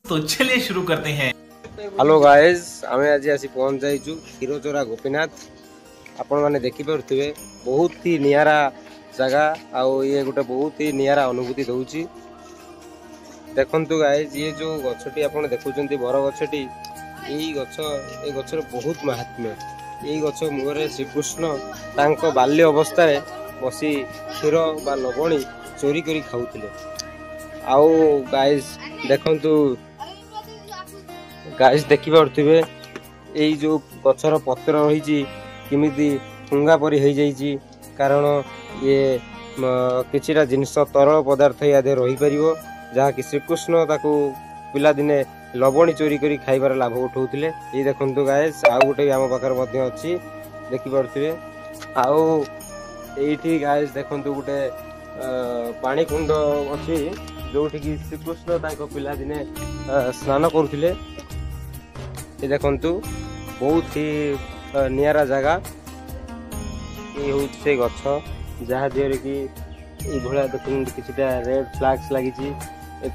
तो चलिए शुरू करते हैं। हेलो गाइज आम आज आसी पहुँच जाइचु क्षीरचोरा गोपीनाथ। आपण मैंने देखिपे बहुत ही नियारा जगह आउ ये गोटे बहुत ही नियारा अनुभूति दौची। देखंतु गाइज ये जो गछटी आपण देखुचंती बर गछटी यही गछर बहुत महात्म्य। यही गछ मुहरे श्रीकृष्ण तांको बाल्य अवस्था बसी क्षीर बा लवणी चोरी करी खाउथिले। आउ गाइज देखंतु गाइज देखि पारुथिबे एई जो गछर पत्र रही किमिति ठुंगा परी हो जाइए कारण ये किछिटा जिनिस तरल पदार्थ यादे रही पारिबो जहाँ कि श्रीकृष्ण ताकू पिला दिने लवणी चोरी करी खाइबार लाभ उठाउथिले। ये देखंतु गाइज आउ गोटे आम पाखर मध्य अछि देखि पारुथिबे। आउ एइठी गाइज देखंतु गोटे पानी कुंड अछि जोठी कि श्रीकृष्ण ताको पिला दिने स्नान करुथिले। ये देखंतु बहुत ही नियारा जगह ये हूँ से गछ जहाँ दिहरे कि ये देखते किसीटा रेड फ्लैग्स लगी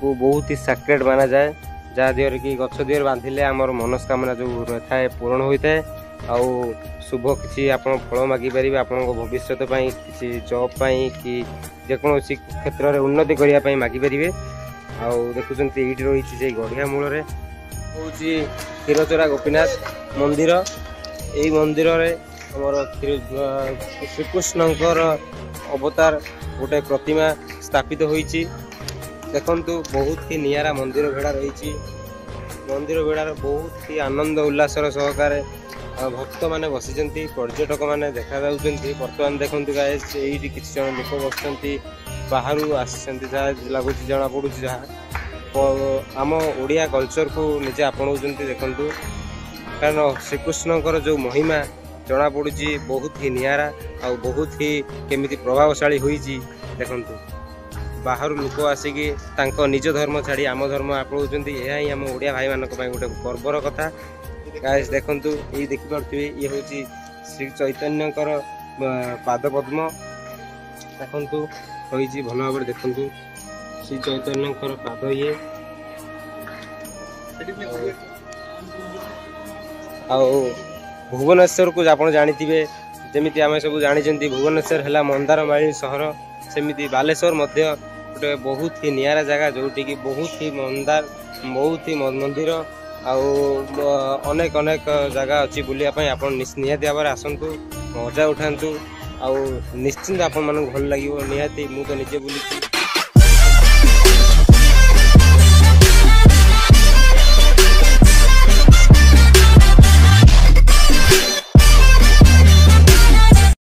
बहुत ही सैक्रेड माना जाए जहाँ दिहरे कि गछ दिहरे बांधिले आमर मनस्कामना जो थाए पूरण होता है आउ शुभ किसी आप फल मागी पारे आपण भविष्य किसी जॉब कि जेकोसी क्षेत्र में उन्नति करने मागी पारे। आउ देखुं ये रही से गढ़िया मूल हूँ क्षीरचोरा गोपीनाथ मंदिर। यही मंदिर आमर श्रीकृष्णकर अवतार गोटे प्रतिमा स्थापित होईची। देखंतु बहुत ही नियारा मंदिर भेड़ा रही। मंदिर भेड़ार बहुत ही आनंद उल्लासर सहकार भक्त माने बसी पर्यटक माने देखा जाउछन्ती। वर्तमान देखंतु गाइस एही किछि जण लोक बसछन्ती बाहरु आसिछन्ती जहाँ लगुच जना पड़ुछि जहाँ आम ओडिया कल्चर को निजे आपणाउछन्ती। देखंतु कारण श्रीकृष्णकर जो महिमा जना पड़ुछि बहुत ही नियारा आ बहुत ही केमिति प्रभावशाली होईछि। देखंतु बाहर लोक आसिकी तांको निज धर्म छाड़ी आम धर्म आपणाउछन्ती। यह ही आम ओडिया भाई मानक पई गोटे गर्वर कथा। गाइस देखंतु ये देखि पारथिबे ये होछि श्री चैतन्यकर पाद पद्म। देखंतु होईछि भल भाबरे देखंतु श्री चैतन्यकर पाद ये आउ भुवनेश्वर को आप जानी जमीती आम सब जानी भुवनेश्वर है मंदार मालिनी सहर सेमिति बालेश्वर मध्य गोटे बहुत ही नियारा जगह जोटी की बहुत ही मंदार बहुत ही मंदिर अनेक अनेक जगह अच्छी बुलापी आप निहाती भाव आसतु मजा उठातु आउ निश्चिंत आपण मन भल लगे निहाती मु तो निजे बुली